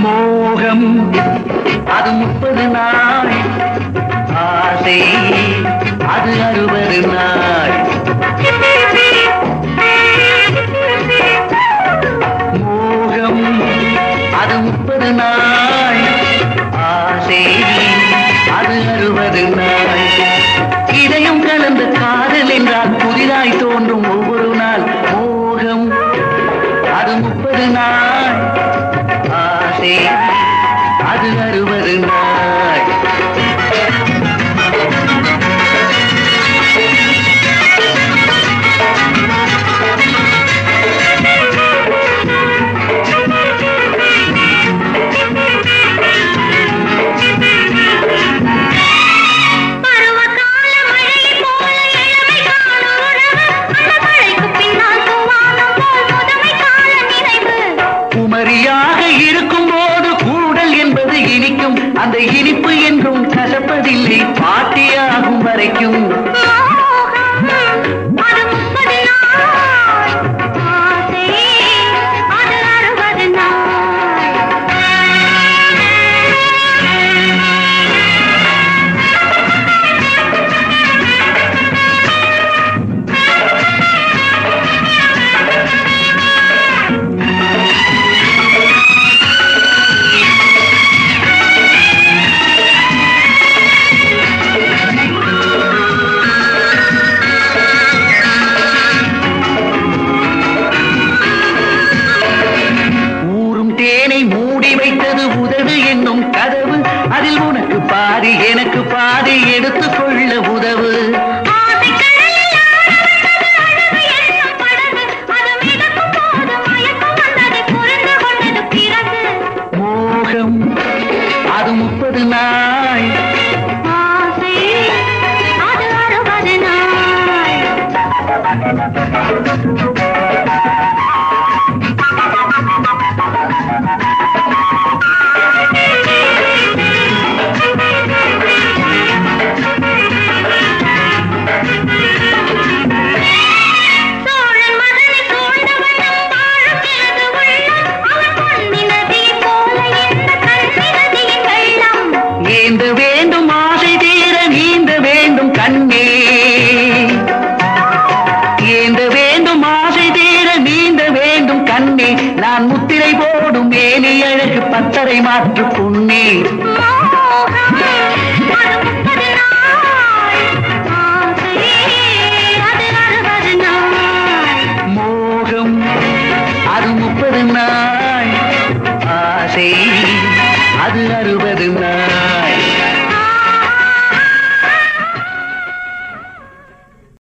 மோகம் அது 30 நாள், ஆசை அது 60 நாள். மோகம் அது 30 நாள், ஆசை அது 60 நாள். இதயம் கலந்த காதல் என்றால் புதிதாய் தோன்றும் ஒவ்வொரு நாள். மோகம் அது 30 நாள், ஆசை அது 60 நாள். குமரியாக இருக்கும் போது கூடல் என்பது இனிக்கும், அந்த இனிப்பு என்றும் கசப்பதில்லை பாட்டியாகும் வரைக்கும். மூடி வைத்தது உதடு என்னும் கதவு, அதில் உனக்கு பாதி எனக்கு பாதி எடுத்துக் கொள்ள உதவு. மோகம் அது 30 நாள், ஆசை அது 60 நாள். ஏந்த வேண்டும் ஆசை தீர நீந்த வேண்டும் கண்ணே, ஏந்த வேண்டும் ஆசை தீர நீந்த வேண்டும் கண்ணே. நான் முத்திரை போடும் மேனி அழகு பத்தரை மாற்று பொன்னே. மோகம் அது 30 நாள், ஆசை அது 60 நாள்.